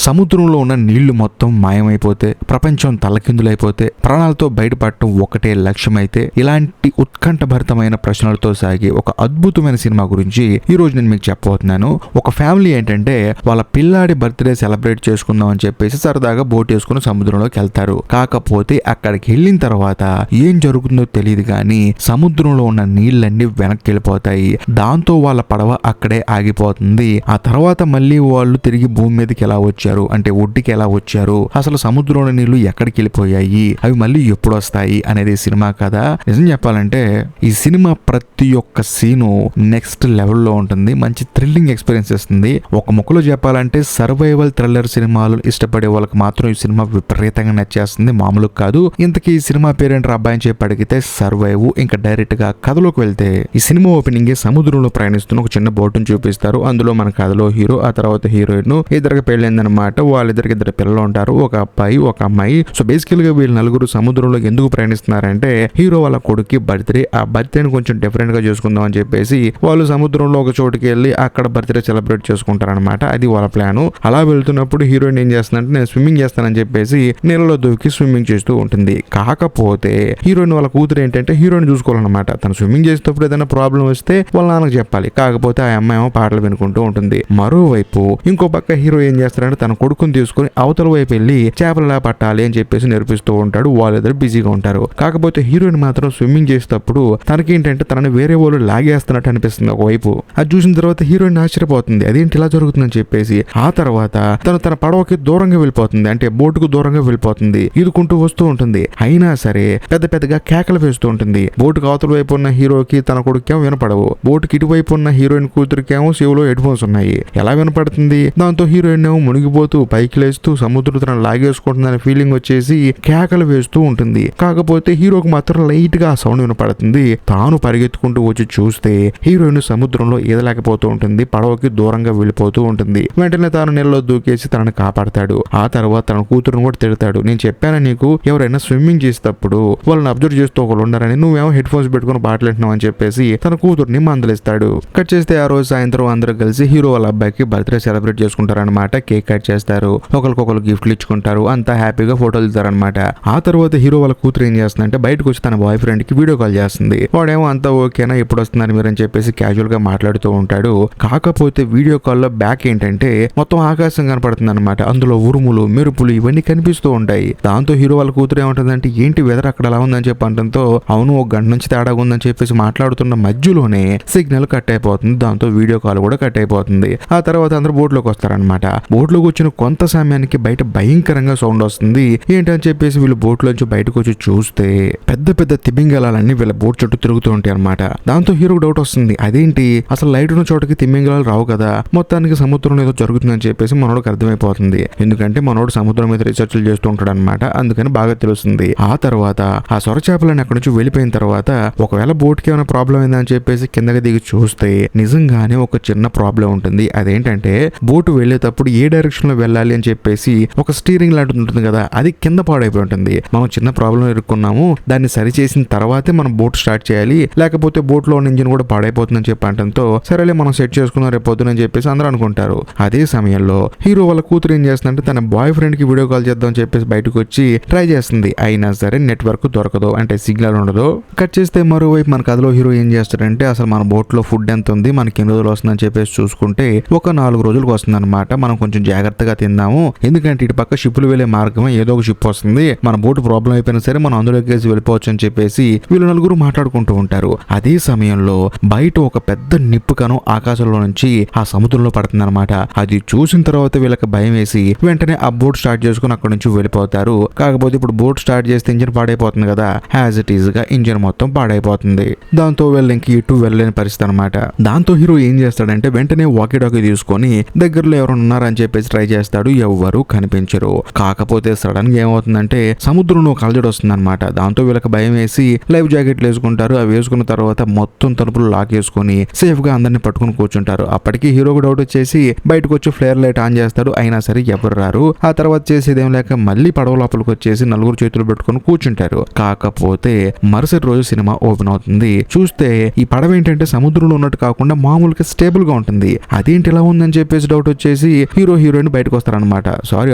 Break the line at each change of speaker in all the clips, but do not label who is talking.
సముద్రంలో ఉన్న నీళ్లు మొత్తం మాయమైపోతే, ప్రపంచం తలకిందులైపోతే, ప్రాణాలతో బయటపడటం ఒకటే లక్ష్యమైతే, ఇలాంటి ఉత్కంఠభరితమైన ప్రశ్నలతో సాగి ఒక అద్భుతమైన సినిమా గురించి ఈ రోజు నేను మీకు చెప్పబోతున్నాను. ఒక ఫ్యామిలీ ఏంటంటే వాళ్ళ పిల్లాడి బర్త్డే సెలబ్రేట్ చేసుకుందాం అని చెప్పేసి సరదాగా బోట్ వేసుకుని సముద్రంలోకి వెళ్తారు. కాకపోతే అక్కడికి వెళ్ళిన తర్వాత ఏం జరుగుతుందో తెలియదు కానీ సముద్రంలో ఉన్న నీళ్ళన్నీ వెనక్కి వెళ్ళిపోతాయి. దాంతో వాళ్ళ పడవ అక్కడే ఆగిపోతుంది. ఆ తర్వాత మళ్ళీ వాళ్ళు తిరిగి భూమి మీదకి ఎలా వచ్చారు, అంటే ఒడ్డుకి ఎలా వచ్చారు, అసలు సముద్రంలో నీళ్లు ఎక్కడికి వెళ్ళిపోయాయి, అవి మళ్ళీ ఎప్పుడు వస్తాయి అనేది సినిమా కదా. నిజం చెప్పాలంటే ఈ సినిమా ప్రతి ఒక్క సీను నెక్స్ట్ లెవెల్లో ఉంటుంది. మంచి థ్రిల్లింగ్ ఎక్స్పీరియన్స్ ఇస్తుంది. ఒక ముక్కలో చెప్పాలంటే సర్వైవల్ థ్రిల్లర్ సినిమాలు ఇష్టపడే వాళ్ళకి మాత్రం ఈ సినిమా విపరీతంగా నచ్చేస్తుంది, మామూలు కాదు. ఇంతకీ ఈ సినిమా పేరేంటి అబ్బాయి అని చెప్పి అడిగితే సర్వైవ్. ఇంకా డైరెక్ట్ గా కథలోకి వెళ్తే ఈ సినిమా ఓపెనింగ్ సముద్రంలో ప్రయాణిస్తున్న ఒక చిన్న బోటును చూపిస్తారు. అందులో మన కథలో హీరో, ఆ తర్వాత హీరోయిన్, ఇద్దరికి పెళ్ళైందనమాట. వాళ్ళిద్దరికి ఇద్దరు పిల్లలు ఉంటారు, ఒక అబ్బాయి ఒక అమ్మాయి. సో బేసికల్ గా వీళ్ళు నలుగురు సముద్రంలో ఎందుకు ప్రయాణిస్తున్నారంటే హీరో వాళ్ళ కొడుకు బర్త్డే, ఆ బర్త్డేని కొంచెం డిఫరెంట్ గా చేసుకుందాం అని చెప్పేసి వాళ్ళు సముద్రంలో ఒక చోటుకి వెళ్ళి అక్కడ బర్త్డే సెలబ్రేట్ చేసుకుంటారనమాట. అది వాళ్ళ ప్లాన్. అలా వెళ్తున్నప్పుడు హీరోయిన్ ఏం చేస్తుందంటే నేను స్విమ్మింగ్ చేస్తానని చెప్పేసి నీళ్ళలో దూకి స్విమ్మింగ్ చేస్తూ ఉంటుంది. కాకపోతే హీరోయిన్ వాళ్ళ కూతురు ఏంటంటే హీరోయిన్ చూసుకోవాలన్నమాట. తను స్విమ్మింగ్ చేసేటప్పుడు ఏదైనా ప్రాబ్లం వస్తే వాళ్ళ నాన్నకు చెప్పాలి. కాకపోతే ఆ అమ్మాయి ఏమో పాటలు వినుకుంటూ ఉంటుంది. మరోవైపు ఇంకో పక్క హీరో ఏం చేస్తాడంటే తన కొడుకుని తీసుకుని అవతల వైపు వెళ్ళి చేపలలా పట్టాలి అని చెప్పేసి నేర్పిస్తూ ఉంటాడు. వాళ్ళిద్దరు బిజీగా ఉంటారు. కాకపోతే హీరోయిన్ మాత్రం స్విమ్మింగ్ చేసేటప్పుడు తనకేంటంటే తనని వేరే వాళ్ళు లాగేస్తున్నట్టు అనిపిస్తుంది ఒకవైపు. అది చూసిన తర్వాత హీరోయిన్ ఆశ్చర్యపోతుంది, అదేంటి ఇలా జరుగుతుందని చెప్పేసి. ఆ తర్వాత తను తన పడవకి దూరంగా వెళ్ళిపోతుంది, అంటే బోటుకు దూరంగా వెళ్ళిపోతుంది. ఈదుకుంటూ వస్తూ ఉంటుంది. అయినా సరే పెద్ద పెద్దగా కేకలు వేస్తూ ఉంటుంది. బోటుకు అవతల వైపు ఉన్న హీరోకి తన కొడుకేమో వినపడవు. బోటుకి ఇటువైపు ఉన్న హీరోయిన్ కూతురికేమో చెవిలో హెడ్ ఫోన్స్ ఉన్నాయి. ఎలా వినపడుతుంది? దాంతో హీరోయిన్ ఏమో మునిగిపోతూ పైకి లేస్తూ సముద్రం తనను లాగేసుకుంటుందనే ఫీలింగ్ వచ్చేసి కేకలు వేస్తూ ఉంటుంది. కాకపోతే హీరోకి మాత్రం లైట్ గా ఆ సౌండ్ వినపడుతుంది. తాను పరిగెత్తుకుంటూ వచ్చి చూస్తే హీరోయిన్ సముద్రంలో ఈదలేకపోతూ ఉంటుంది, పడవకి దూరంగా వెళ్ళిపోతూ ఉంటుంది. వెంటనే తాను నీళ్ళలో దూకేసి తనని కాపాడతాడు. ఆ తర్వాత తన కూతురును కూడా తిడతాడు, నేను చెప్పాను నీకు ఎవరైనా స్విమ్మింగ్ చేసేటప్పుడు వాళ్ళని అబ్జర్వ్ చేస్తూ ఒకళ్ళు ఉండాలని, నువ్వేమో హెడ్ ఫోన్స్ పెట్టుకుని పాటలు వింటున్నావు అని చెప్పేసి తన కూతురుని మందలిస్తాడు. కట్ చేస్తే ఆ రోజు సాయంత్రం అందరూ కలిసి హీరో వాళ్ళ అబ్బాయికి బర్త్డే సెలబ్రేట్ చేసుకుంటారనమాట. కేక్ కట్ చేస్తారు, ఒకరికొకరు గిఫ్ట్లు ఇచ్చుకుంటారు, అంతా హ్యాపీగా ఫోటోలు ఇస్తారనమాట. ఆ తర్వాత హీరో వాళ్ళ కూతురు ఏం చేస్తుందంటే బయటకు వచ్చి తన బాయ్ ఫ్రెండ్ కి వీడియో కాల్ చేస్తుంది. వాడేమో అంతా ఓకేనా, ఎప్పుడు వస్తున్నారు మీరు అని చెప్పేసి క్యాజువల్ గా మాట్లాడుతూ ఉంటాడు. కాకపోతే వీడియో కాల్లో బ్యాక్ ఏంటంటే మొత్తం ఆకాశం కనపడుతుంది అనమాట. అందులో ఉరుములు మెరుపులు ఇవన్నీ కనిపిస్తూ ఉంటాయి. దాంతో హీరో వాళ్ళ కూతురు ఏమంటుందంటే ఏంటి వెదర్ అక్కడ అలా ఉందని చెప్పి అంటంతో అవును ఒక గంట నుంచి తేడాగా ఉందని చెప్పేసి మాట్లాడుతున్న మధ్యలోనే సిగ్నల్ కట్ అయిపోతుంది. దాంతో వీడియో కాల్ కూడా కట్ అయిపోతుంది. ఆ తర్వాత అందరూ బోట్లోకి వస్తారనమాట. బోట్లోకి వచ్చిన కొంత సమయానికి బయట భయంకరంగా సౌండ్ వస్తుంది. ఏంటని చెప్పేసి వీళ్ళు బోట్లోంచి బయటకు వచ్చి చూస్తే పెద్ద పెద్ద తిమింగలాలన్నీ వీళ్ళ బోట్ చుట్టూ తిరుగుతూ ఉంటాయి అనమాట. దాంతో హీరోకి డౌట్ వస్తుంది, అదేంటి అసలు లైట్ ఉన్న చోటకి తిమింగలాలు రావు కదా, మొత్తానికి సముద్రంలో ఏదో జరుగుతుందని చెప్పేసి మనోడికి అర్థమైపోతుంది. ఎందుకంటే మనోడు సముద్రం మీద రీసెర్చ్లు చేస్తూ ఉంటాడు అనమాట, అందుకని బాగా తెలుస్తుంది. ఆ తర్వాత ఆ సొర చేపలని అక్కడి నుంచి వెళ్ళిపోయిన తర్వాత ఒకవేళ బోట్ కి ఏమైనా ప్రాబ్లం అయిందని చెప్పేసి కిందకి దిగి చూస్తే నిజంగానే ఒక చిన్న ప్రాబ్లం ఉంటుంది. అదేంటంటే బోటు వెళ్ళేటప్పుడు ఏ డైరెక్షన్ లో వెళ్ళాలి అని చెప్పేసి ఒక స్టీరింగ్ లాంటిది ఉంటుంది కదా, అది కింద పాడైపోయి ఉంటుంది. మనం చిన్న ప్రాబ్లం ఎదుర్కొన్నాము, దాన్ని సరి చేసిన తర్వాతే మనం బోట్ స్టార్ట్ చేయాలి, లేకపోతే బోట్ లో ఉన్న ఇంజిన్ కూడా పాడైపోతుందని చెప్పి అంటంతో సరేలే మనం సెట్ చేసుకున్నాం రేపు పొద్దునని చెప్పేసి అందరూ అనుకుంటారు. అదే సమయంలో హీరో వాళ్ళ కూతురు ఏం చేస్తుందంటే తన బాయ్ ఫ్రెండ్ కి వీడియో కాల్ చేద్దాం అని చెప్పేసి బయటకు వచ్చి ట్రై చేస్తుంది. అయినా సరే నెట్వర్క్ దొరకదు, అంటే సిగ్నల్ ఉండదు. కట్ చేస్తే మరోవైపు మన కథలో హీరో ఏం చేస్తాడంటే అసలు మన బోట్ లో ఫుడ్ ఎంత ఉంది, మనకి ఎన్ని రోజులు వస్తుందని చెప్పేసి చూసుకుంటే ఒక 4 రోజులకు వస్తుంది అనమాట. మనం కొంచెం జాగ్రత్తగా తిందాము, ఎందుకంటే ఇటు పక్క షిప్పులు వెళ్లే మార్గం ఏదో ఒక షిప్ వస్తుంది, మన బోట్ ప్రాబ్లం అయిపోయినా సరే మనం అందులోకి వేసి వెళ్ళిపోవచ్చు అని చెప్పేసి వీళ్ళు నలుగురు మాట్లాడుకుంటూ ఉంటారు. అదే సమయంలో బయట ఒక పెద్ద నిప్పుకను ఆకాశంలో నుంచి ఆ సముద్రంలో పడుతుంది అనమాట. అది చూసిన తర్వాత వీళ్ళకి భయం వేసి వెంటనే ఆ బోట్ స్టార్ట్ చేసుకుని అక్కడ నుంచి వెళ్ళిపోతారు. కాకపోతే ఇప్పుడు బోట్ స్టార్ట్ చేస్తే ఇంజిన్ పాడైపోతుంది కదా, యాజ్ ఇట్ ఈజ్ గా ఇంజిన్ మొత్తం పాడైపోతుంది. దాంతో వీళ్ళు ఇంక ఇటు వెళ్ళలేని పరిస్థితి అనమాట. దాంతో హీరో ఏం చేస్తాడంటే వెంటనే వాకీ టాకీ తీసుకొని దగ్గరలో ఎవరు ఉన్నారని చెప్పేసి ట్రై చేస్తాడు, ఎవ్వరు కనిపించరు. కాకపోతే సడన్ గా ఏమవుతుందంటే సముద్రంలో ఒక అలజడి వస్తుంది అనమాట. దాంతో వీళ్ళకి భయం వేసి లైఫ్ జాకెట్లు వేసుకుంటారు. అవి వేసుకున్న తర్వాత మొత్తం తలుపులు లాక్ చేసుకుని సేఫ్ గా అందరిని పట్టుకుని కూర్చుంటారు. అప్పటికి హీరోకి డౌట్ వచ్చేసి బయటకు వచ్చి ఫ్లేర్ లైట్ ఆన్ చేస్తాడు, అయినా సరే ఎవరు రారు. ఆ తర్వాత చేసేదేం లేక మళ్ళీ పడవ లోపలికి వచ్చేసి నలుగురు చేతులు పెట్టుకుని కూర్చుంటారు. కాకపోతే మరుసటి రోజు సినిమా ఓపెన్ అవుతుంది. చూస్తే ఈ పడవ ఏంటంటే సముద్రంలో ఉన్నట్టు కాకుండా మామూలుగా స్టేబుల్ గా ఉంటుంది. అదేంటి ఇలా ఉందని చెప్పేసి డౌట్ వచ్చేసి హీరోయిన్ బయటకు వస్తారనమాట. సారీ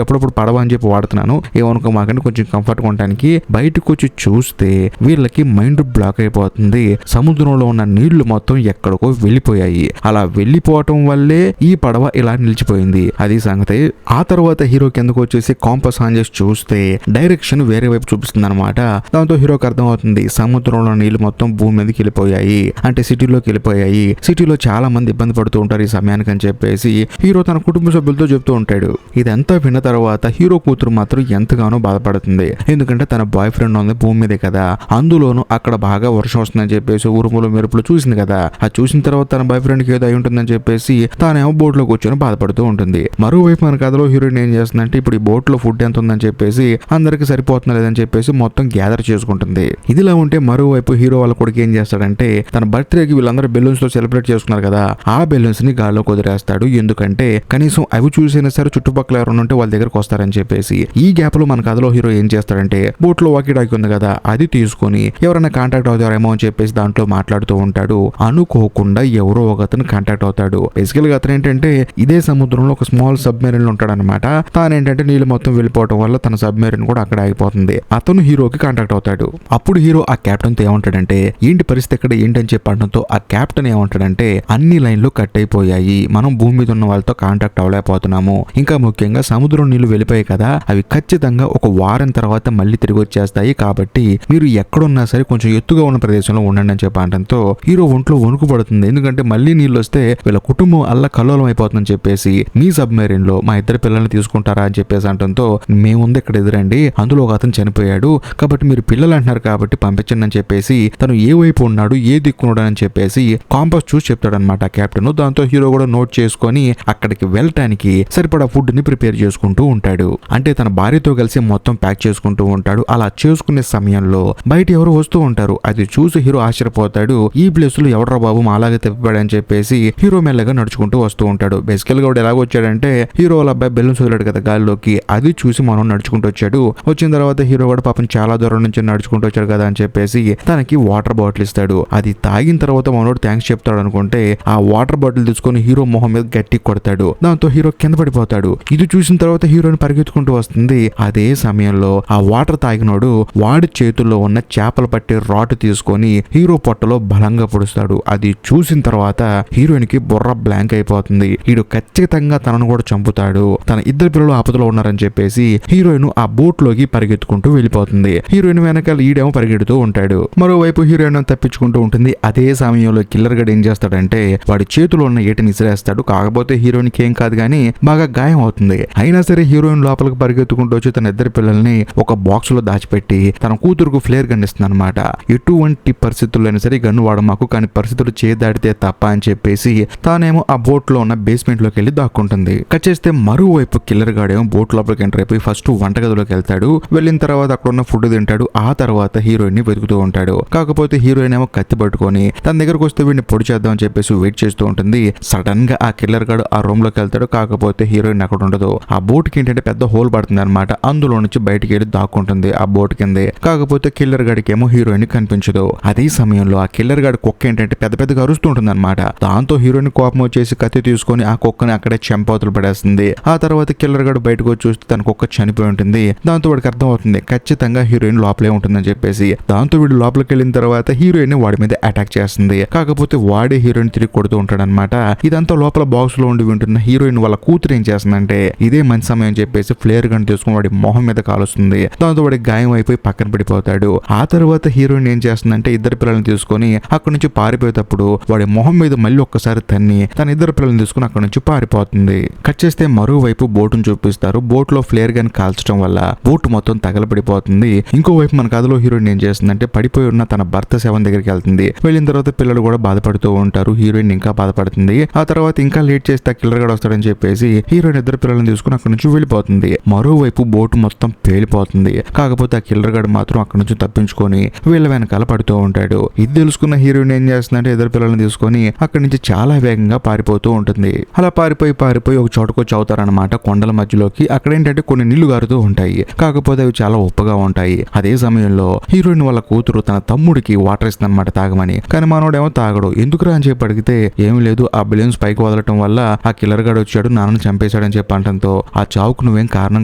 అప్పుడప్పుడు పడవ అని చెప్పి వాడుతున్నాను, ఏమనుకో మాకంటే కొంచెం కంఫర్ట్గా ఉండడానికి. బయటకు వచ్చి చూస్తే వీళ్ళకి మైండ్ బ్లాక్ అయిపోతుంది. సముద్రంలో ఉన్న నీళ్లు మొత్తం ఎక్కడికో వెళ్ళిపోయాయి. అలా వెళ్ళిపోవటం వల్లే ఈ పడవ ఇలా నిలిచిపోయింది. అది సంగతి. ఆ తర్వాత హీరో కిందకు వచ్చేసి కాంపస్ ఆన్ చేసి చూస్తే డైరెక్షన్ వేరే వైపు చూపిస్తుంది అనమాట. దాంతో హీరోకి అర్థం అవుతుంది సముద్రంలో నీళ్లు మొత్తం భూమి మీదకి వెళ్ళిపోయాయి, అంటే సిటీలోకి వెళ్ళిపోయాయి. సిటీలో చాలా మంది ఇబ్బంది పడుతూ ఉంటారు ఈ సమయానికి అని చెప్పేసి హీరో తన కుటుంబ సభ్యులతో చెప్తూ ఉంటాడు. ఇదంతా విన్న తర్వాత హీరో కూతురు మాత్రం ఎంతగానో బాధపడుతుంది. ఎందుకంటే తన బాయ్ ఫ్రెండ్ ఉంది భూమి మీదే కదా, అందులోనూ అక్కడ బాగా వర్షం వస్తుందని చెప్పేసి ఉరుములు మెరుపులు చూసింది కదా. అది చూసిన తర్వాత తన బాయ్ ఫ్రెండ్ కి ఏదో అయి ఉంటుందని చెప్పేసి తానేమో బోట్ లో కూర్చొని బాధపడుతూ ఉంటుంది. మరోవైపు మన కథలో హీరోయిన్ ఏం చేస్తుందంటే ఇప్పుడు ఈ బోట్ లో ఫుడ్ ఎంత ఉందని చెప్పేసి అందరికి సరిపోతున్నా లేదని చెప్పేసి మొత్తం గ్యాదర్ చేసుకుంటుంది. ఇదిలా ఉంటే మరోవైపు హీరో వాళ్ళ కొడుకు ఏం చేస్తాడంటే తన బర్త్డేకి వీళ్ళందరూ బెలూన్స్ తో సెలబ్రేట్ చేసుకున్నారు కదా, ఆ బెలూన్స్ ని గాల్లో కుదిరేస్తాడు. ఎందుకంటే కనీసం అవి చూసినా సరే చుట్టుపక్కల ఎవరైనా ఉంటే వాళ్ళ దగ్గరకు వస్తారని చెప్పేసి. ఈ గ్యాప్ లో మన కథలో హీరో ఏం చేస్తాడంటే బోట్ లో వాకీ డాకీ ఉంది కదా, అది తీసుకొని ఎవరైనా కాంటాక్ట్ అవుతారేమో అని చెప్పేసి దాంట్లో మాట్లాడుతూ ఉంటాడు. అనుకోకుండా ఎవరో ఒక అతను కాంటాక్ట్ అవుతాడు. బేసికల్ గా అతను ఏంటంటే ఇదే సముద్రంలో ఒక స్మాల్ సబ్మెరీన్ లో ఉంటాడు అనమాట. తానేంటంటే నీళ్ళు మొత్తం వెళ్ళిపోవడం వల్ల తన సబ్మెరీన్ కూడా అక్కడ ఆగిపోతుంది. అతను హీరోకి కాంటాక్ట్ అవుతాడు. అప్పుడు హీరో ఆ కెప్టెన్ తో ఏమంటాడంటే ఏంటి పరిస్థితి ఎక్కడ ఏంటని చెప్పడంతో ఆ కెప్టెన్ ఏమంటాడంటే అన్ని లైన్లు కట్ అయిపోయాయి, మనం భూమి మీద ఉన్న వాళ్ళతో కాంటాక్ట్ అవ్వలేకపోతున్నాము. ఇంకా ముఖ్యంగా సముద్రం నీళ్లు వెళ్ళిపోయాయి కదా, అవి ఖచ్చితంగా ఒక వారం తర్వాత మళ్ళీ తిరిగి వచ్చేస్తాయి. కాబట్టి మీరు ఎక్కడున్నా సరే కొంచెం ఎత్తుగా ఉన్న ప్రదేశంలో ఉండండి అని చెప్పడంతో హీరో ఒంట్లో వణుకు పడుతుంది. ఎందుకంటే మళ్ళీ నీళ్ళు వస్తే వీళ్ళ కుటుంబం అల్ల కల్లోలం అయిపోతుందని చెప్పేసి మీ సబ్మెరీన్ లో మా ఇద్దరు పిల్లల్ని తీసుకుంటారా అని చెప్పేసి అంటంతో మేముంది ఇక్కడ ఎదురండి, అందులో ఒక అతను చనిపోయాడు కాబట్టి మీరు పిల్లలు అంటున్నారు కాబట్టి పంపించండి అని చెప్పేసి తను ఏ వైపు ఉన్నాడు ఏ దిక్కున్నాడు అని చెప్పేసి కాంపస్ చూసి చెప్తాడనమాట కెప్టెన్. దాంతో హీరో కూడా నోట్ చేసుకొని అక్కడికి వెళ్ళటానికి సరిపడా ఫుడ్ ని ప్రిపేర్ చేసుకుంటూ ఉంటాడు. అంటే తన భార్యతో కలిసి మొత్తం ప్యాక్ చేసుకుంటూ ఉంటాడు. అలా చేసుకునే సమయంలో బయట ఎవరు వస్తూ ఉంటారు. అది చూసి హీరో ఆశ్చర్యపోతాడు. ఈ ప్లేస్ లో ఎవడ్రా బాబు మాలాగే తప్పిపాడని చెప్పేసి హీరో మెల్లగా నడుచుకుంటూ వస్తూ ఉంటాడు. బేసికల్ గా ఎలాగ వచ్చాడంటే హీరో వాళ్ళ అబ్బాయి బెలూన్స్ వదిలాడు కదా గాల్లోకి, అది చూసి మనం నడుచుకుంటూ వచ్చాడు. వచ్చిన తర్వాత హీరో కూడా పాపం చాలా దూరం నుంచి నడుచుకుంటూ వచ్చాడు కదా అని చెప్పేసి తనకి వాటర్ బాటిల్ ఇస్తాడు. అది తాగిన తర్వాత మనోడు థ్యాంక్స్ చెప్తాడు అనుకుంటే ఆ వాటర్ బాటిల్ తీసుకొని హీరో మొహం మీద గట్టి కొడతాడు. దాంతో హీరో కింద పడిపోతాడు. ఇది చూసిన తర్వాత హీరోని పరిగెత్తుకుంటూ వస్తుంది. అదే సమయంలో ఆ వాటర్ తాగినోడు వాడి చేతుల్లో ఉన్న చేపలు పట్టే రాడ్ తీసుకొని హీరో పొట్టలో బలంగా పొడుస్తాడు. అది చూసిన తర్వాత హీరోయిన్ కి బుర్ర బ్లాంక్ అయిపోతుంది. వీడు ఖచ్చితంగా తనను కూడా చంపుతాడు, తన ఇద్దరు పిల్లలు ఆపదలో ఉన్నారని చెప్పేసి హీరోయిన్ ఆ బోట్ లోకి పరిగెత్తుకుంటూ వెళ్ళిపోతుంది. హీరోయిన్ వెనకాల ఈడేమో పరిగెడుతూ ఉంటాడు. మరోవైపు హీరోయిన్ తప్పించుకుంటూ ఉంటుంది. అదే సమయంలో కిల్లర్ గడ్ ఏం చేస్తాడంటే వాడి చేతిలో ఉన్న ఏటిని ఇసిరేస్తాడు. కాకపోతే హీరోయిన్ కి ఏం కాదు కానీ బాగా గాయం అవుతుంది. అయినా సరే హీరోయిన్ లోపలికి పరిగెత్తుకుంటూ వచ్చి తన ఇద్దరు పిల్లల్ని ఒక బాక్స్ లో దాచిపెట్టి తన కూతురుకు ఫ్లేర్ గన్ ఇస్తుంది అనమాట. ఎటువంటి పరిస్థితుల్లో అయినా సరే గన్ను వాడమాకు, కానీ పరిస్థితులు చేదాడితే తప్ప అని చెప్పేసి తానేమో ఆ బోట్ లో ఉన్న బేస్మెంట్ లోకి వెళ్ళి దాక్కుంటుంది. కట్ చేస్తే మరోవైపు కిల్లర్ గాడేమో బోట్ లోపలికి ఎంటర్ అయిపోయి ఫస్ట్ వంటగదిలోకి వెళ్తాడు. వెళ్ళిన తర్వాత అక్కడ ఉన్న ఫుడ్ తింటాడు. ఆ తర్వాత హీరోయిన్ ని వెతుకుతూ ఉంటాడు. కాకపోతే హీరోయిన్ ఏమో కత్తి పట్టుకొని తన దగ్గరకు వస్తే వీడిని పొడి చేద్దాం అని చెప్పేసి వెయిట్ చేస్తూ ఉంటుంది. సడన్ గా ఆ కిల్లర్ గాడు ఆ రూమ్ లోకి వెళ్తాడు. కాకపోతే హీరోయిన్ అక్కడ ఉండదు. ఆ బోట్ కి ఏంటంటే పెద్ద హోల్ పడుతుంది అనమాట. అందులో నుంచి బయటికి వెళ్ళి దాక్కుంటుంది ఆ బోట్ కిందే. కాకపోతే కిల్లర్ గాడికి ఏమో హీరోయిన్ కనిపించదు. అదే సమయంలో ఆ కిల్లర్ గాడి కుక్క ఏంటంటే పెద్ద పెద్దగా అరుస్తూ ఉంటుంది అనమాట. దాంతో హీరోయిన్ కోపం వచ్చేసి కత్తి తీసుకొని ఆ కుక్కని అక్కడే చెంపవతలు పడేస్తుంది. ఆ తర్వాత కిల్లర్ గాడు బయటకు వచ్చి చూస్తే తన కుక్క చనిపోయి ఉంటుంది. దాంతో వాడికి అర్థం అవుతుంది ఖచ్చితంగా హీరోయిన్ లోపలే ఉంటుందని చెప్పేసి. దాంతో వీడు లోపలికి వెళ్ళిన తర్వాత హీరోయిన్ వాడి మీద అటాక్ చేస్తుంది. కాకపోతే వాడే హీరోయిన్ తిరిగి కొడుతూ ఉంటాడు అనమాట. ఇదంతా లోపల బాక్స్ లో ఉండి వింటున్న హీరోయిన్ వాళ్ళ కూతురు ఏం చేస్తుందంటే ఇదే మంచి సమయం చెప్పేసి ఫ్లేర్ గన్ తీసుకుని వాడి మొహం మీద కాలుస్తుంది. దాంతో వాడికి గాయం అయిపోయి పక్కన పడిపోతాడు. ఆ తర్వాత హీరోయిన్ ఏం చేస్తుందంటే ఇద్దరు పిల్లల్ని తీసుకొని అక్కడి నుంచి పారిపోయేటప్పుడు వాడి మొహం మీద మళ్ళీ ఒక్కసారి తన్ని తన ఇద్దరు పిల్లల్ని తీసుకుని అక్కడి నుంచి పారిపోతుంది. కట్ చేస్తే మరోవైపు బోటును చూపిస్తారు. బోట్ లో ఫ్లేర్ గన్ కాల్చడం వల్ల బోట్ మొత్తం తగలబడిపోతుంది. ఇంకోవైపు మన కథలో హీరోయిన్ ఏం చేస్తుందంటే పడిపోయి ఉన్న తన భర్త శవం దగ్గరికి వెళ్తుంది. వెళ్ళిన తర్వాత పిల్లలు కూడా బాధపడుతూ ఉంటారు. హీరోయిన్ ఇంకా బాధపడుతుంది. ఆ తర్వాత ఇంకా లేట్ చేస్తే కిల్లర్ గడ్ వస్తాడని చెప్పేసి హీరోయిన్ ఇద్దరు పిల్లల్ని తీసుకుని అక్కడి నుంచి వెళ్ళిపోతుంది. మరోవైపు బోటు మొత్తం పేలిపోతుంది. కాకపోతే ఆ కిల్లర్ గడ్ మాత్రం అక్కడి నుంచి తప్పించుకొని వీళ్ళ వెనకాల పడుతూ ఉంటాడు. ఇది తెలుసుకున్న హీరోయిన్ ఏం చేస్తుందంటే ఇద్దరు పిల్లల్ని తీసుకొని అక్కడి నుంచి చాలా వేగంగా పారిపోతూ ఉంటుంది. అలా పారిపోయి ఒక చోటుకొచ్చి అవుతారనమాట కొండల మధ్యలోకి. అక్కడ ఏంటంటే కొన్ని నీళ్లు గారుతూ ఉంటాయి. కాకపోతే అవి చాలా ఉప్పగా ఉంటాయి. అదే సమయంలో హీరోయిన్ వాళ్ళ కూతురు తన తమ్ముడికి వాటర్ ఇస్తుంది అనమాట తాగమని. కానీ మనోడేమో తాగడు. ఎందుకురా అని చెప్పి అడిగితే ఏం లేదు, ఆ బెలూన్స్ పైకి వదలటం వల్ల ఆ కిల్లర్ గాడు వచ్చాడు నాన్నను చంపేసి చేశాడని చెప్పి అనడంతో ఆ చావుకు నువ్వేం కారణం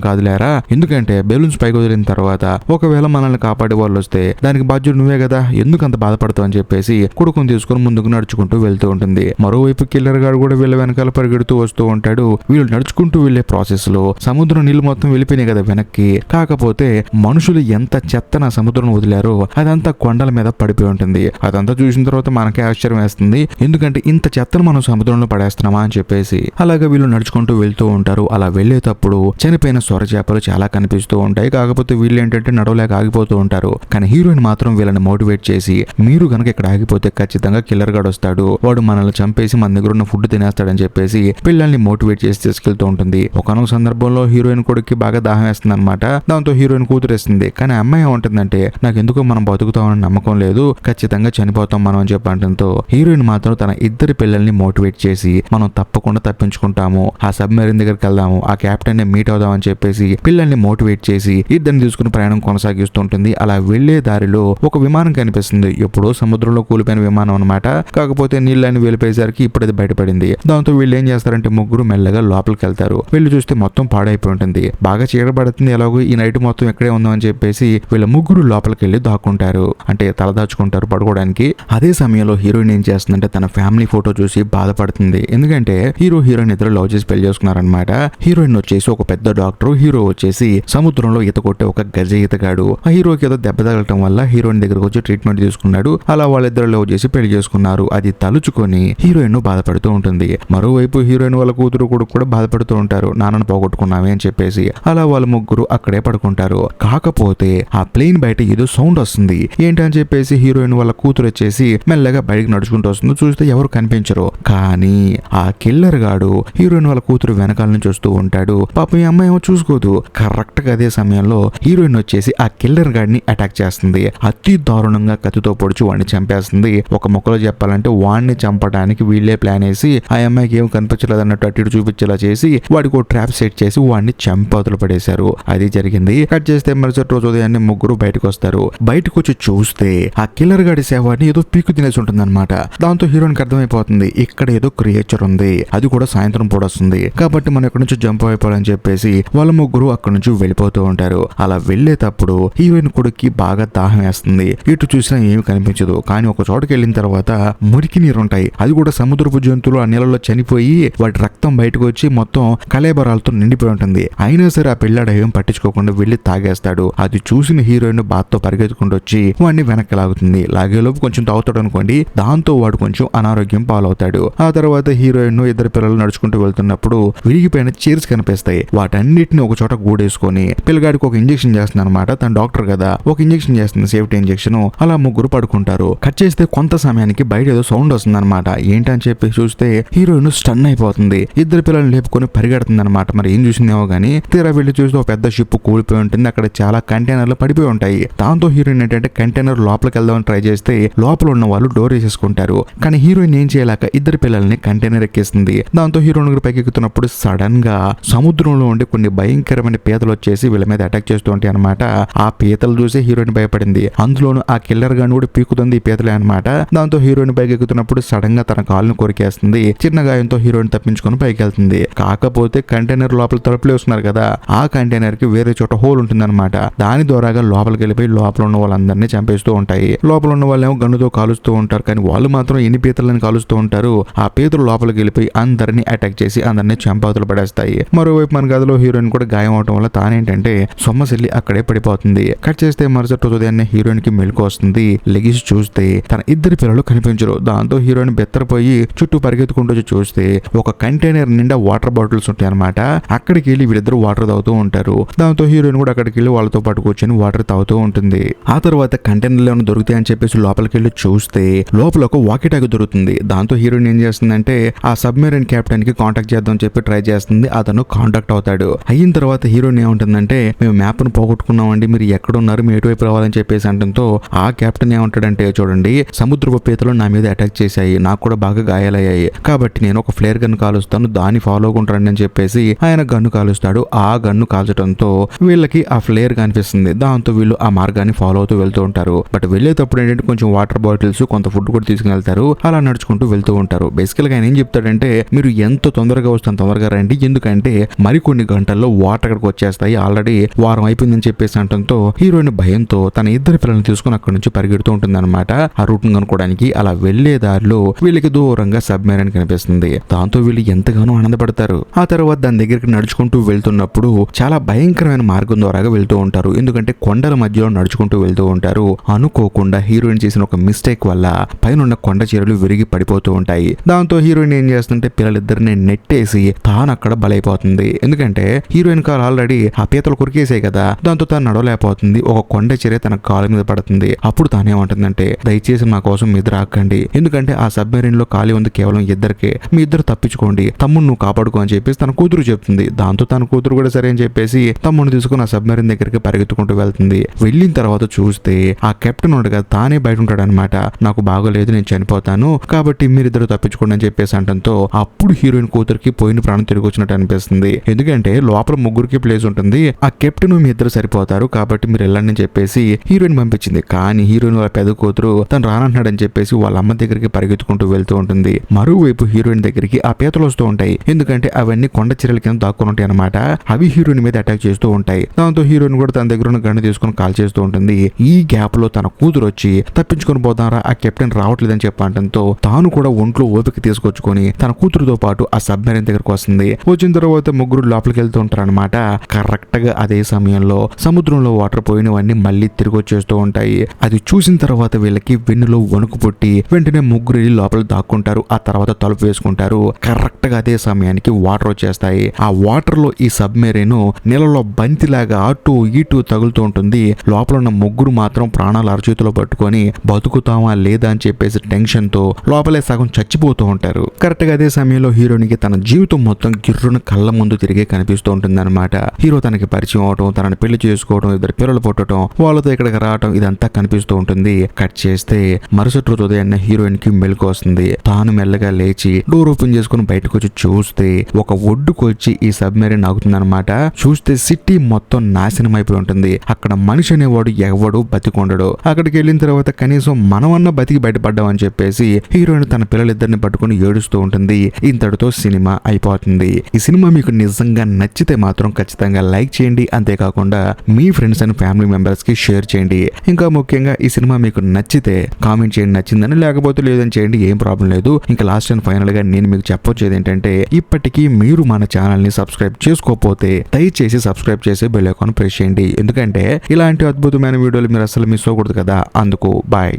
కాదులేరా, ఎందుకంటే బెలూన్స్ పైకి వదిలిన తర్వాత ఒకవేళ మనల్ని కాపాడే వాళ్ళు వస్తే దానికి బాధ్యుడు నువ్వే కదా, ఎందుకు అంత బాధపడతావు అని చెప్పేసి కొడుకుని తీసుకుని ముందుకు నడుచుకుంటూ వెళ్తూ ఉంటుంది. మరోవైపు కిల్లర్ గాడు కూడా వీళ్ళ వెనకాల పరిగెడుతూ వస్తూ ఉంటాడు. వీళ్ళు నడుచుకుంటూ వెళ్లే ప్రాసెస్ లో సముద్రం నీళ్లు మొత్తం వెళ్ళిపోయినాయి కదా వెనక్కి, కాకపోతే మనుషులు ఎంత చెత్తన సముద్రం వదిలారో అదంతా కొండల మీద పడిపోయి ఉంటుంది. అదంతా చూసిన తర్వాత మనకే ఆశ్చర్యం వేస్తుంది, ఎందుకంటే ఇంత చెత్తను మనం సముద్రంలో పడేస్తున్నామా అని చెప్పేసి. అలాగే వీళ్ళు నడుచుకుంటూ వెళ్తూ ఉంటారు. అలా వెళ్లేటప్పుడు చనిపోయిన సొర చేపలు చాలా కనిపిస్తూ ఉంటాయి. కాకపోతే వీళ్ళు ఏంటంటే నడవలేక ఆగిపోతూ ఉంటారు. కానీ హీరోయిన్ మాత్రం వీళ్ళని మోటివేట్ చేసి, మీరు కనుక ఇక్కడ ఆగిపోతే ఖచ్చితంగా కిల్లర్ గాడు వస్తాడు, వాడు మనల్ని చంపేసి మన దగ్గర ఉన్న ఫుడ్ తినేస్తాడని చెప్పేసి పిల్లల్ని మోటివేట్ చేసి తీసుకెళ్తూ ఉంటుంది. ఒకనొక సందర్భంలో హీరోయిన్ కొడుక్కి బాగా దాహం వేస్తుంది అనమాట. దాంతో హీరోయిన్ కూతురేస్తుంది. కానీ అమ్మాయి ఏమంటుందంటే, నాకు ఎందుకో మనం బతుకుతామని నమ్మకం లేదు, ఖచ్చితంగా చనిపోతాం మనం అని చెప్పడంతో హీరోయిన్ మాత్రం తన ఇద్దరి పిల్లల్ని మోటివేట్ చేసి, మనం తప్పకుండా తప్పించుకుంటాము, ఆ సబ్మెరీన్ దగ్గరికి వెళ్దాము, ఆ కెప్టెన్ ని మీట్ అవుదాం అని చెప్పేసి పిల్లల్ని మోటివేట్ చేసి ఇద్దరిని తీసుకుని ప్రయాణం కొనసాగిస్తుంటుంది. అలా వెళ్లే దారిలో ఒక విమానం కనిపిస్తుంది. ఎప్పుడో సముద్రంలో కూలిపోయిన విమానం అనమాట. కాకపోతే నీళ్ళని వెళ్ళిపోయేసరికి ఇప్పుడు అది బయటపడింది. దాంతో వీళ్ళు ఏం చేస్తారంటే ముగ్గురు మెల్లగా లోపలికి వెళ్తారు. వెళ్ళి చూస్తే మొత్తం పాడైపోయి ఉంటుంది. బాగా చీకటపడుతుంది, ఎలాగో ఈ నైట్ మొత్తం ఎక్కడే ఉందాం అని చెప్పేసి వీళ్ళ ముగ్గురు లోపలికి వెళ్ళి దాక్కుంటారు, అంటే తలదాచుకుంటారు పడుకోవడానికి. అదే సమయంలో హీరోయిన్ ఏం చేస్తుందంటే తన ఫ్యామిలీ ఫోటో చూసి బాధపడుతుంది. ఎందుకంటే హీరోయిన్ ఇద్దరు లవ్ చేసి పెళ్లి చేసుకున్నారనమాట. హీరోయిన్ వచ్చేసి ఒక పెద్ద డాక్టర్, హీరో వచ్చేసి సముద్రంలో ఈత కొట్టే ఒక గజ ఈతగాడు. ఆ హీరోకి ఏదో దెబ్బ తగలటం వల్ల హీరోయిన్ దగ్గరకు వచ్చి ట్రీట్మెంట్ తీసుకున్నాడు. అలా వాళ్ళిద్దరు లవ్ చేసి పెళ్లి చేసుకున్నారు. అది తలుచుకొని హీరోయిన్ బాధపడుతూ ఉంటుంది. మరోవైపు హీరోయిన్ వాళ్ళ కూతురు కొడుకు కూడా బాధపడుతూ ఉంటారు, నాన్నను పోగొట్టుకున్నామే అని చెప్పేసి. అలా వాళ్ళ ముగ్గురు అక్కడే పడుకుంటారు. కాకపోతే ఆ ప్లేన్ బయట ఏదో సౌండ్ వస్తుంది. ఏంటని చెప్పేసి హీరోయిన్ వాళ్ళ కూతురు వచ్చేసి మెల్లగా బయటకు నడుచుకుంటూ వస్తుంది. చూస్తే ఎవరు కనిపించరు. కానీ ఆ కిల్లర్ గాడు హీరోయిన్ వాళ్ళ కూతురు వెనకాల నుంచి వస్తూ ఉంటాడు. పాపం ఈ అమ్మాయి ఏమో చూసుకోదు. కరెక్ట్ గా అదే సమయంలో హీరోయిన్ వచ్చేసి ఆ కిల్లర్ గాడిని అటాక్ చేస్తుంది. అతి దారుణంగా కత్తితో పొడిచి వాడిని చంపేస్తుంది. ఒక మొక్కలో చెప్పాలంటే వాడిని చంపడానికి వీళ్ళే ప్లాన్ వేసి ఆ అమ్మాయికి ఏం కనిపించలేదు అన్నట్టు అటు ఇటు చూపించేలా చేసి వాడికి ఒక ట్రాప్ సెట్ చేసి వాడిని చంపవతలు పడేశారు. అది జరిగింది. కట్ చేస్తే మరుసటి రోజు ఉదయాన్నే ముగ్గురు బయటకు వస్తారు. బయటకు వచ్చి చూస్తే ఆ కిల్లర్ గాడి శవాన్ని ఏదో పీకు తినేసి ఉంటుంది అనమాట. దాంతో హీరోయిన్ కి అర్థమైపోతుంది, ఇక్కడ ఏదో క్రియేచర్ ఉంది, అది కూడా సాయంత్రం పూట వస్తుంది, కాబట్టి మనం ఇక్కడ నుంచి జంప్ అయిపోవాలని చెప్పేసి వాళ్ళ ముగ్గురు అక్కడ నుంచి వెళ్ళిపోతూ ఉంటారు. అలా వెళ్లేటప్పుడు హీరోయిన్ కొడుక్కి బాగా దాహం వేస్తుంది. ఇటు చూసినా ఏమి కనిపించదు. కానీ ఒక చోటుకి వెళ్ళిన తర్వాత మురికి నీరు ఉంటాయి. అది కూడా సముద్రపు జంతువులు ఆ నీళ్ళలో చనిపోయి వాటి రక్తం బయటకు వచ్చి మొత్తం కలేబరాలతో నిండిపోయి ఉంటుంది. అయినా సరే ఆ పిల్లాడు ఏం పట్టించుకోకుండా వెళ్లి తాగేస్తాడు. అది చూసిన హీరోయిన్ బాత్తో పరిగెత్తుకుంటూ వచ్చి వాడిని వెనక్కి లాగుతుంది. లాగేలోపు కొంచెం తాగుతాడు అనుకోండి. దాంతో వాడు కొంచెం అనారోగ్యం పాలవుతాడు. ఆ తర్వాత హీరోయిన్ ఇద్దరు పిల్లలు నడుచుకుంటూ వెళ్తున్నప్పుడు విరిగిపోయిన చైర్స్ కనిపిస్తాయి. వాటన్నిటిని ఒక చోట గూడేసుకొని పిల్లగాడికి ఒక ఇంజెక్షన్ చేస్తుంది అనమాట. తన డాక్టర్ కదా, ఒక ఇంజెక్షన్ చేస్తుంది, సేఫ్టీ ఇంజెక్షన్. అలా ముగ్గురు పడుకుంటారు. కట్ చేస్తే కొంత సమయానికి బయట ఏదో సౌండ్ వస్తుంది అనమాట. ఏంటని చెప్పి చూస్తే హీరోయిన్ స్టన్ అయిపోతుంది. ఇద్దరు పిల్లల్ని లేపుకొని పరిగెడుతుంది అనమాట. మరి ఏం చూసిందేమో గానీ తీరా వెళ్లి చూస్తే ఒక పెద్ద షిప్ కూలిపోయి ఉంటుంది. అక్కడ చాలా కంటైనర్లు పడిపోయి ఉంటాయి. దాంతో హీరోయిన్ ఏంటంటే కంటైనర్ లోపలికి వెళ్దామని ట్రై చేస్తే లోపల ఉన్న వాళ్ళు డోర్ వేసేసుకుంటారు. కానీ హీరోయిన్ ఏం చేయలేక ఇద్దరు పిల్లల్ని కంటైనర్ ఎక్కేస్తుంది. దాంతో హీరోయిన్ పైకి ఎక్కుతున్నప్పుడు సడన్ గా సముద్రంలో ఉండే కొన్ని భయంకరమైన పీతలు వచ్చేసి వీళ్ళ మీద అటాక్ చేస్తూ ఉంటాయి అనమాట. ఆ పీతలు చూసి హీరోయిన్ భయపడింది. అందులోనూ ఆ కిల్లర్ గాని కూడా పీకుతుంది ఈ పీతలే అనమాట. దాంతో హీరోయిన్ పైకి ఎక్కుతున్నప్పుడు సడన్ గా తన కాలును కొరికేస్తుంది. చిన్న గాయంతో హీరోయిన్ తప్పించుకొని పైకి వెళ్తుంది. కాకపోతే కంటైనర్ లోపల తలుపులు వేస్తున్నారు కదా, ఆ కంటైనర్ కి వేరే చోట హోల్ ఉంటుంది అనమాట. దాని ద్వారాగా లోపలికి వెళ్ళిపోయి లోపల ఉన్న వాళ్ళందరినీ చంపేస్తూ ఉంటాయి. లోపల ఉన్న వాళ్ళు ఏమో గన్నుతో కాలుస్తూ ఉంటారు. కానీ వాళ్ళు మాత్రం ఎన్ని పీతలను కాలుస్తూ ఉంటారు. ఆ పీతలు లోపలికి వెళ్ళిపోయి అందరినీ అటాక్ చేసి అందరినీ చంపవతలు పడేస్తాయి. మరోవైపు మన గదిలో హీరోయిన్ కూడా గాయం అవడం వల్ల తానేంటంటే సొమ్మసిల్లి అక్కడే పడిపోతుంది. కట్ చేస్తే మరుసటి రోజు ఉదయాన్నే హీరోయిన్ కి మెలకు వస్తుంది. లెగిసి చూస్తే తన ఇద్దరు పిల్లలు కనిపించరు. దాంతో హీరోయిన్ బెత్తరపోయి చుట్టూ పరిగెత్తుకుంటూ వచ్చి చూస్తే ఒక కంటైనర్ నిండా వాటర్ బాటిల్స్ ఉంటాయి అనమాట. అక్కడికి వెళ్ళి వీళ్ళిద్దరు వాటర్ తాగుతూ ఉంటారు. దాంతో హీరోయిన్ కూడా అక్కడికి వెళ్ళి వాళ్ళతో పాటు కూర్చొని వాటర్ తాగుతూ ఉంటుంది. ఆ తర్వాత కంటైనర్లు ఏమైనా దొరుకుతాయి అని చెప్పేసి లోపలికి వెళ్ళి చూస్తే లోపల ఒక వాకీటాకీ దొరుకుతుంది. దాంతో హీరోయిన్ ఏం చేస్తుందంటే ఆ సబ్మెరైన్ కెప్టెన్ కి కాంటాక్ట్ చేద్దాం చెప్పి ట్రై చేస్తుంది. అతను కాంటాక్ట్ అవుతాడు. అయిన తర్వాత హీరోయిన్ ఏమంటుందంటే, మేము మ్యాప్ ను పోగొట్టుకున్నామండి, మీరు ఎక్కడున్నారు, మీ ఎటువైపు రావాలని చెప్పేసి అంటంతో ఆ కెప్టెన్ ఏమంటాడంటే, చూడండి సముద్రపు పీతలు నా మీద అటాక్ చేశాయి, నాకు కూడా బాగా గాయాలయ్యాయి, కాబట్టి నేను ఒక ఫ్లేర్ గన్ను కాలుస్తాను, దాన్ని ఫాలో అవ్వకుంటారండి అని చెప్పేసి ఆయన గన్ను కాలుస్తాడు. ఆ గన్ను కాల్చడంతో వీళ్ళకి ఆ ఫ్లేర్ కనిపిస్తుంది. దాంతో వీళ్ళు ఆ మార్గాన్ని ఫాలో అవుతూ వెళ్తూ ఉంటారు. బట్ వెళ్ళేటప్పుడు ఏంటంటే కొంచెం వాటర్ బాటిల్స్ కొంత ఫుడ్ కూడా తీసుకుని వెళ్తారు. అలా నడుచుకుంటూ వెళ్తూ ఉంటారు. బేసికల్ గా ఆయన ఏం చెప్తాడంటే, మీరు ఎంత తొందరగా వస్తే అంత తొందరగా త్వరగా రండి, ఎందుకంటే మరికొన్ని గంటల్లో వాటర్ అక్కడికి వచ్చేస్తాయి, ఆల్రెడీ వారం అయిపోయిందని చెప్పేసి అనడంతో హీరోయిన్ భయంతో తన ఇద్దరు పిల్లల్ని తీసుకుని అక్కడి నుంచి పరిగెడుతూ ఉంటుంది అనమాట ఆ రూట్ కనుక్కోవడానికి. అలా వెళ్లే దారిలో వీళ్ళకి దూరంగా సబ్మెరైన్ కనిపిస్తుంది. దాంతో వీళ్ళు ఎంతగానో ఆనందపడతారు. ఆ తర్వాత దాని దగ్గరికి నడుచుకుంటూ వెళ్తున్నప్పుడు చాలా భయంకరమైన మార్గం ద్వారాగా వెళ్తూ ఉంటారు, ఎందుకంటే కొండల మధ్యలో నడుచుకుంటూ వెళ్తూ ఉంటారు. అనుకోకుండా హీరోయిన్ చేసిన ఒక మిస్టేక్ వల్ల పైన కొండ చీరలు విరిగి పడిపోతూ ఉంటాయి. దాంతో హీరోయిన్ ఏం చేస్తుంటే పిల్లలిద్దరిని నెట్టేసి తాను అక్కడ బలైపోతుంది. ఎందుకంటే హీరోయిన్ కాలు ఆల్రెడీ ఆ పీతలు కొరికేసాయి కదా, దాంతో తాను నడవలేకపోతుంది. ఒక కొండ చీర తన కాలు మీద పడుతుంది. అప్పుడు తానేమంటుందంటే, దయచేసి మా కోసం మీ ఇద్దరు ఆకండి, ఎందుకంటే ఆ సబ్మెరీన్ లో ఖాళీ ఉంది కేవలం ఇద్దరికే, మీ ఇద్దరు తప్పించుకోండి, తమ్ముడు నువ్వు కాపాడుకో అని చెప్పేసి తన కూతురు చెప్తుంది. దాంతో తన కూతురు కూడా సరే అని చెప్పేసి తమ్ముడిని తీసుకుని ఆ సబ్మెరీన్ దగ్గరికి పరిగెత్తుకుంటూ వెళ్తుంది. వెళ్ళిన తర్వాత చూస్తే ఆ కెప్టెన్ ఉండగా తానే బయట ఉంటాడు అనమాట. నాకు బాగోలేదు, నేను చనిపోతాను, కాబట్టి మీరిద్దరు తప్పించుకోండి అని చెప్పేసి అంటంతో అప్పుడు హీరోయిన్ కూతురికి పోయిన ప్రాణం తిరిగి వచ్చినట్టు అనిపిస్తుంది. ఎందుకంటే లోపల ముగ్గురికి ప్లేస్ ఉంటుంది, ఆ కెప్టెన్ మీ ఇద్దరు సరిపోతారు, కాబట్టి మీరు వెళ్ళండి అని చెప్పేసి హీరోయిన్ పంపించింది. కానీ హీరోయిన్ వాళ్ళ పెద్ద కూతురు తను రానంటున్నాడని చెప్పేసి వాళ్ళ అమ్మ దగ్గరికి పరిగెత్తుకుంటూ వెళ్తూ ఉంటుంది. మరోవైపు హీరోయిన్ దగ్గరికి ఆ పీతలు వస్తూ ఉంటాయి, ఎందుకంటే అవన్నీ కొండ చీరల కింద దాక్కుని ఉంటాయి అనమాట. అవి హీరోయిన్ మీద అటాక్ చేస్తూ ఉంటాయి. దాంతో హీరోయిన్ కూడా తన దగ్గర ఉన్న గన్ను తీసుకుని కాల్ చేస్తూ ఉంటుంది. ఈ గ్యాప్ లో తన కూతురు వచ్చి తప్పించుకొని పోతారా, ఆ కెప్టెన్ రావట్లేదని చెప్పడంతో తాను కూడా ఒంట్లో ఓపిక తీసుకొచ్చుకొని తన కూతురుతో పాటు ఆ సబ్మెరైన్ దగ్గరకు వస్తుంది. వచ్చిన తర్వాత ముగ్గురు లోపలికి వెళ్తూ ఉంటారు అనమాట. కరెక్ట్ గా అదే సమయంలో సముద్రంలో వాటర్ పోయినవన్నీ మళ్ళీ తిరిగి వచ్చేస్తూ ఉంటాయి. అది చూసిన తర్వాత వీళ్ళకి వెన్నులో వణుకు పుట్టి వెంటనే ముగ్గురు లోపల దాక్కుంటారు. ఆ తర్వాత తలుపు వేసుకుంటారు. కరెక్ట్ గా అదే సమయానికి వాటర్ వచ్చేస్తాయి. ఆ వాటర్ లో ఈ సబ్మెరైన్ నీళ్ళలో బంతిలాగా అటు ఇటు తగులుతూ ఉంటుంది. లోపల ఉన్న ముగ్గురు మాత్రం ప్రాణాలు అరచేతిలో పట్టుకొని బతుకుతామా లేదా అని చెప్పేసి టెన్షన్ తో లోపలే సగం చచ్చిపోతూ ఉంటారు. కరెక్ట్ గా అదే సమయంలో హీరోయిన్ కి తన జీవితం మొత్తం గిర్రున కళ్ళ ముందు తిరిగే కనిపిస్తూ ఉంటుంది అనమాట. హీరో తనకి పరిచయం అవడం, తనని పెళ్లి చేసుకోవడం, ఇద్దరు పిల్లలు పుట్టడం, వాళ్ళతో ఇక్కడికి రావడం, ఇదంతా కనిపిస్తూ ఉంటుంది. కట్ చేస్తే మరుసటి రోజు ఉదయాన్నే హీరోయిన్ కి మెలకు వస్తుంది. తాను మెల్లగా లేచి డోర్ ఓపెన్ చేసుకుని బయటకు వచ్చి చూస్తే ఒక ఒడ్డుకు వచ్చి ఈ సబ్మెరైన్ ఆగుతుంది అనమాట. చూస్తే సిటీ మొత్తం నాశనం అయిపోయి ఉంటుంది. అక్కడ మనిషి అనేవాడు ఎవడు బతికొండడు. అక్కడికి వెళ్ళిన తర్వాత కనీసం మనమన్నా బతికి బయటపడ్డాం అని చెప్పేసి హీరోయిన్ తన పిల్లలిద్దరిని పట్టుకుని ఏడుస్తూ ఉంటుంది. ఇంతటితో సినిమా అయిపోతుంది. ఈ సినిమా మీకు నిజంగా నచ్చితే మాత్రం ఖచ్చితంగా లైక్ చేయండి. అంతేకాకుండా మీ ఫ్రెండ్స్ అండ్ ఫ్యామిలీ మెంబర్స్ కి షేర్ చేయండి. ఇంకా ముఖ్యంగా ఈ సినిమా మీకు నచ్చితే కామెంట్ చేయండి నచ్చిందని, లేకపోతే లేదని చేయండి, ఏం ప్రాబ్లం లేదు. ఇంకా లాస్ట్ అండ్ ఫైనల్ గా నేను మీకు చెప్పొచ్చేది ఏంటంటే, ఇప్పటికీ మీరు మన ఛానల్ ని సబ్స్క్రైబ్ చేసుకోకపోతే దయచేసి సబ్స్క్రైబ్ చేసి బెల్ ఐకాన్ ప్రెస్ చేయండి, ఎందుకంటే ఇలాంటి అద్భుతమైన వీడియోలు మీరు అసలు మిస్ అవ్వకూడదు కదా. అందుకు బాయ్.